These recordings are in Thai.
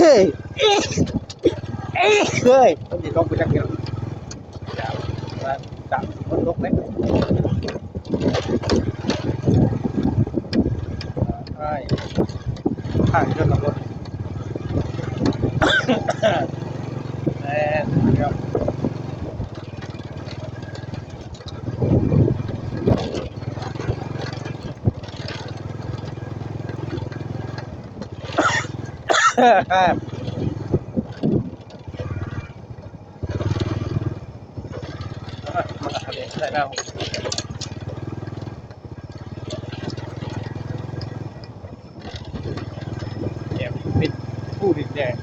เฮ้ยต้องดีต้องไปจักเดียวมาจับคนลกเล็กใช่ข้างเจ้าขับรถแน่เดี๋ยวมาทะเลใส่หน้าแอบปิดผู้ดินแดง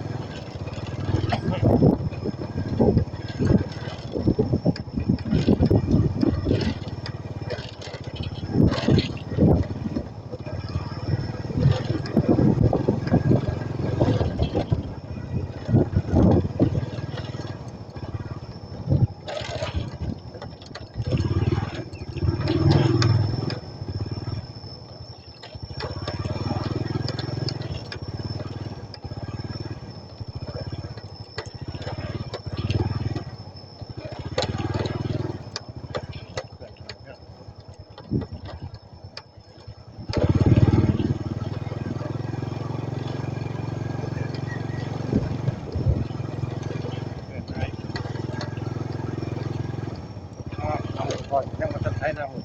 ก่อนยังมาทันไทยนะผม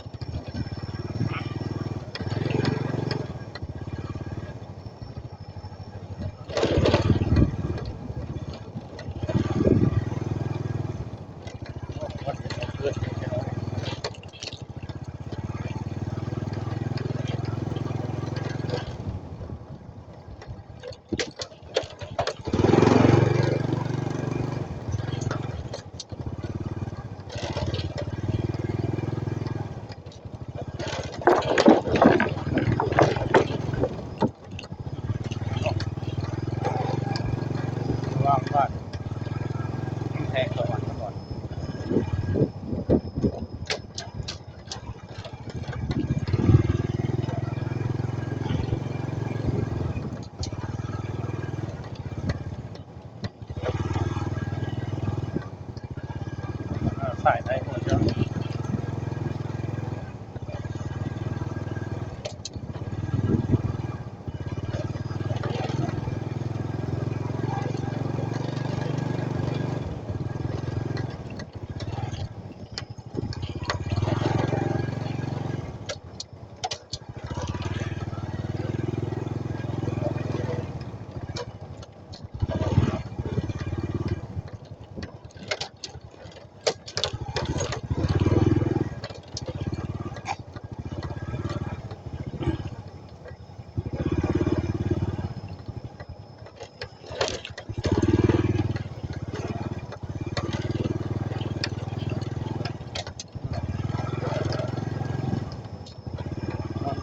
ว่างบ้านแทงสวรรค์ก่อนสายไหนหมดแล้ว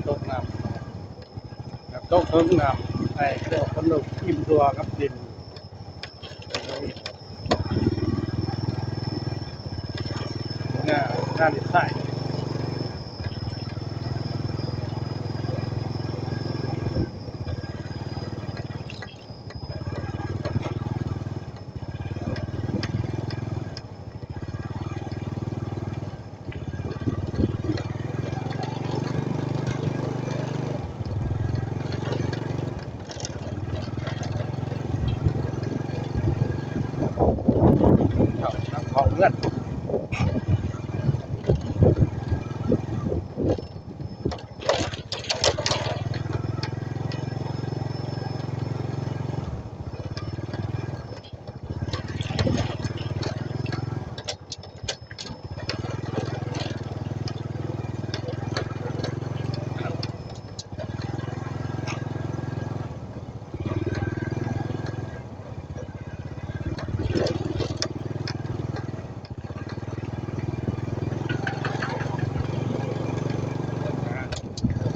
ตกน้ำตกเพิ่มน้ำไอ้พวกคนลูกอิ่มตัวกับดินหน้าดินใต้น้ำของเลือด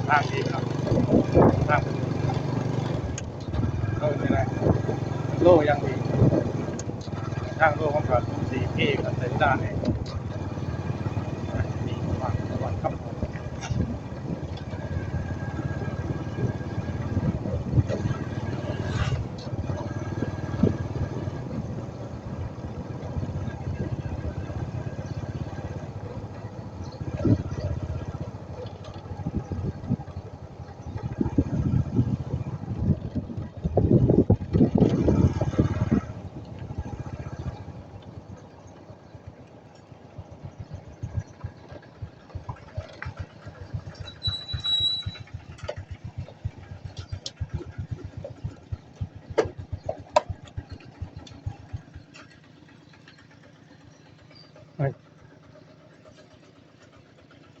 ทางดีครับทางโลไม่ได้โลยังดีทางโลของเราสีพี่กับเซนด้าเนี่ยดีมากสวัสดีครับ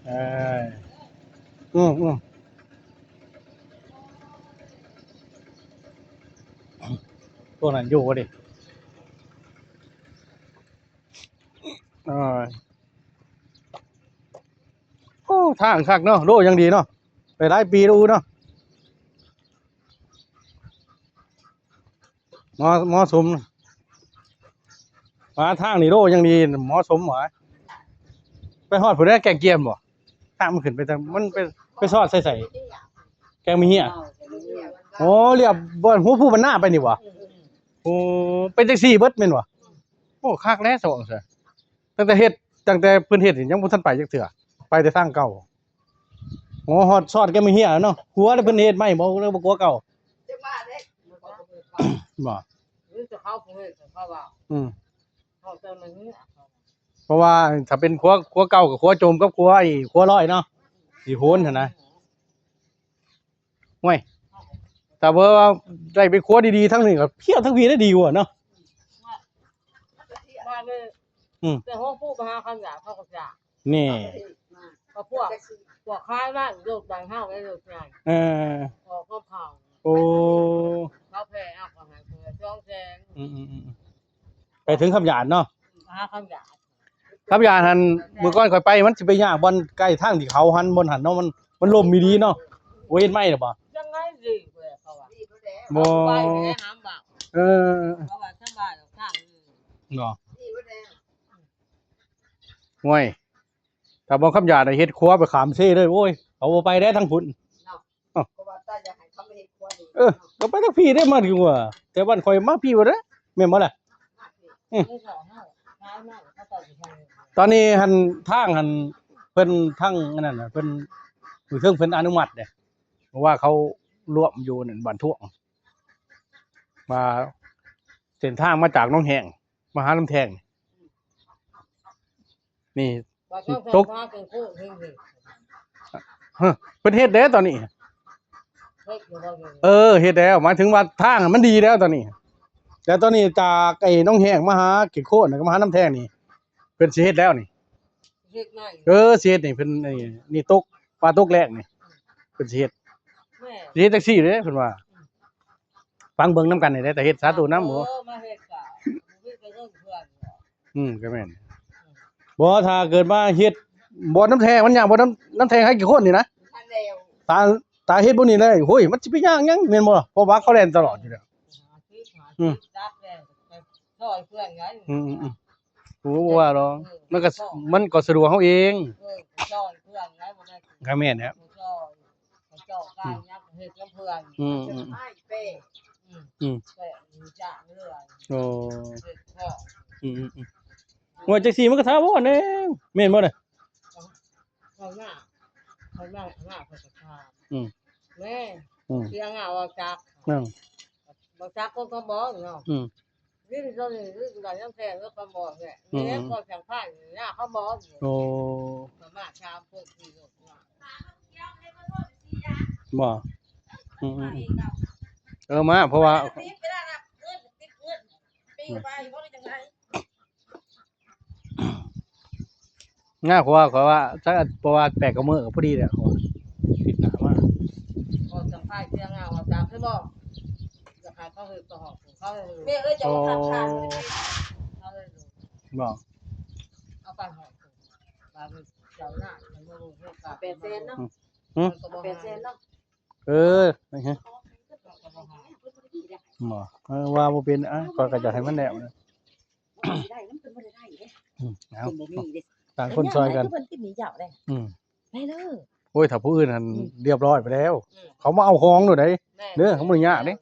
เอออืมพวกนั้นอยู่บ่ดิเออโอ้ทางคักเนาะโลยังดีเนาะไปหลายปีดูเนาะหมอสมมาทางนี่โลยังดีหมอสมหรอไปฮอดผู้ใดแกงเกียมบ่ทางมันขึ้นไปทางมันไปซอดใส่แกงมีเหี้ยโอ้เรียบบ่ฮู้ผู้บรรณาไปนี่บ่โอ้เป็นจังซี่เบิดแม่นบ่โอ้คักแล้วสองซะตั้งแต่เพิ่นเฮ็ดนี่ยังบ่ทันไปจักเทื่อไปแต่ทางเก่าโอ้ฮอดซอดแกงมีเหี้ยเนาะหัวแล้วเพิ่นเฮ็ดใหม่บ่แล้วบ่กลัวเก่าบ่อืมเพราะว่าถ้าเป็นครัวเก่ากับครัวโจมกับครัวครัวร้อยเนาะสิโหนหั่นนะห่วยแต่ว่าได้ไปครัวดีๆทั้งนี้ก็เที่ยวทั้งพีได้ดีกว่าเนาะแต่ห้องผู้ไปหาคำหยาบเขาก็จะนี่ก็พวกคล้ายบ้านโลกดังเฮาไอ้โลกใหญ่ออกก็เผาโอ้เขาแพ้เอาของหายเพื่อจ้องแจงไปถึงคำหยาดเนาะหาคำหยาบหันมื้อก่อนค่อยไปมันสิไปยากบ่อนใกล้ทางที่เขาหันบนหันเนาะมันลมมีดีเนาะโอ้เฮ็ดไหมล่ะบ่ยังไงดีเว้ยเขาว่าบ่ไปให้หามบ่าวเขาว่าจังว่าทางเนาะห่วยถ้าบ่คำหยาดเฮ็ดครัวไปขามเซ่เลยโอ้ยเอาบ่ไปได้ทั้งพุ่นก็ว่าตาอยากให้เขาไปเฮ็ดครัวนี่ก็ไปทั้งพี่ได้มาดีกว่าแต่บ้านข่อยมาพี่บ่เด้อแม่นบ่ล่ะตอนนี้ทางเพิ่นทางอันนั้นน่ะเพิ่นอยู่เทิงเพิ่นอนุมัติเด้เพราะว่าเขารวมอยู่นั่นบ้านท่วงมาเส้นทางมาจากหนองแห้งมาหาลำแทงนี่ตกเพิ่นเฮ็ดแล้วตอนนี้เฮ็ดแล้วหมายถึงว่าทางมันดีแล้วตอนนี้แต่ตอนนี้จากไอ้หนองแห้งมาหาเก็ดโคนก็มาหาลำแทงนี่เพิ่นสิเฮ็ดแล้วนี่สิเฮ็ดนี่เพิ่นนี่ตกปลาตกแรกนี่เพิ่นสิเฮ็ดจังซี่เด้เพิ่นว่าฟังเบิ่งนำกันนี่ได้แต่เฮ็ดสาธุนำบ่ก็แม่นบ่ถ้าเกิดมาเฮ็ดบ่น้ำแทงมันยากบ่น้ำแทงให้กี่คนนี่นะตาเฮ็ดบ่นี่เลยโอ้ยมันสิไปยากหยังแม่นบ่เพราะว่าเขาเล่นตลอดอยู่แล้วโอ้ว่าดอกมันก็สะดวกเฮาเองก็แม่นครับโอ้ว่าจังซี่มันก็ถาวรแน่แม่นบ่น่ะเขาหน้าเขาหน้าเขาจะทำแม่เสียงอ่ะว่าจักบอกจักก็บอกเนาะนี่ตอนนี้หลายน้ำแข็งแล้วก็บอกเนี่ยนี่ก็แข็งผ้าอยู่เนี่ยเขาบอกโอ้สามารถชามพวกที่บ่มาเพราะว่าง่ายกว่าถ้าเพราะว่าแปลกกับมือพอดีแหละผิดหนามากก็สัมภาษณ์เสียงอ่ะว่าจักใช่บ่จะขายเขาคือต่อเขาแม่เอ้ยจะมาทำทานเขาเลยบอกเอาไปหอปลาเจ้าหน้ามันมาดูปลา800,000เนาะ800,000เนาะนะฮะว่าบ่เป็นก็จะให้มันแนวนะได้มันเป็นบ่ได้เด้เอาต่างคนซอยกันเพิ่นกินหนีเจ้าได้ได้เด้อโอ้ยถ้าผู้อื่นหั่นเรียบร้อยไปแล้วเขามาเอาของโดดได้เด้อเขาบ่ยากเด้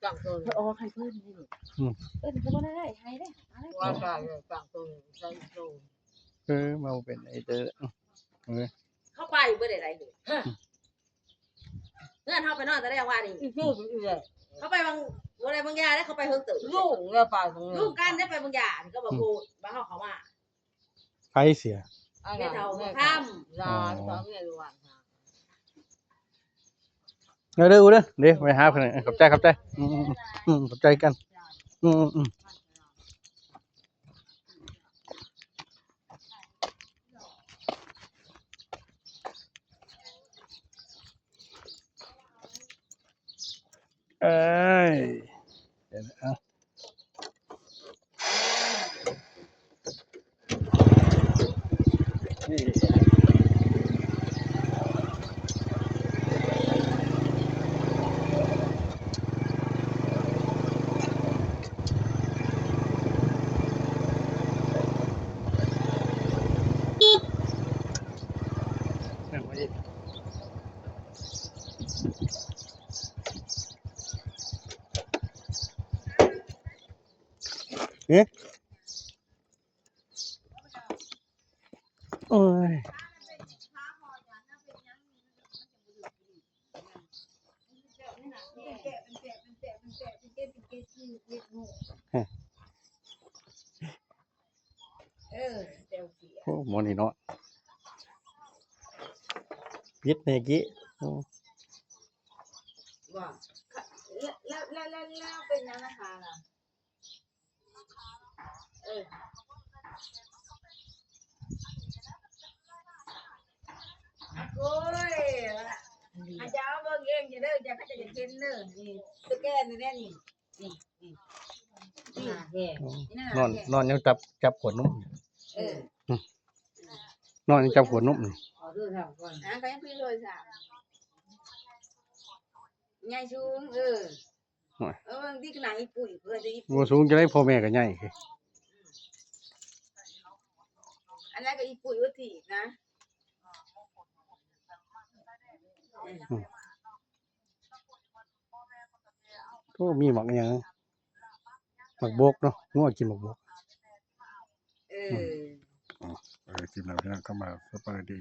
จังตัวอ๋อใครเพิ่นนี่เพิ่นก็บ่ได้ให้เด้ว่าจังตัวใส่โตมาเป็นไอ้เด้อเข้าไปบ่ได้เด้เงินเฮาไปนอนแต่ได้ว่านี่เขาไปบางบ่ได้บางยาได้เขาไปเฮิงตึลูกเนี่ยไปตรงนี้ลูกกันได้ไปบางยานี่ก็บ่พูดบ่เฮาเข้ามาใครเสียเฮ็ดเฮาทำลาตอนนี้ระหว่างเด้อเด้ไปหาเพิ่นขอบใจขอบใจกัน เอ้ยเดี๋ยวนะเอานี่นั่งไว้ดิเอ๊ะโอ้ย เดี๋ยวเสีย โอ้หมอนี่เนาะพิษเนกี้โอ้ ว่าแล้วเป็นยังนะคะน่ะโอ้ยอาจารย์เบิ่งเองจะเด้อจะก็จะเห็นเด้อนี่ตัวแก่นี่แน่นี่นี่แก่นอนยังจับขวดนุ่ม เออน อนยังจับขวดนุ่มนี่ ขอดูทำก่อนไปพี่โทรศัพท์ยายชูงบางทีขนาดอีปุ๋ยเพื่อจะอี บ่สูงจะได้พ่อแม่ก็ใหญ่คือ อันนั้นก็อีปุ๋ยวัตถุนะ โอ้มีหมักหยังหมักบกเนาะงัวกินหมักบกกินแล้วก็มาสบายดี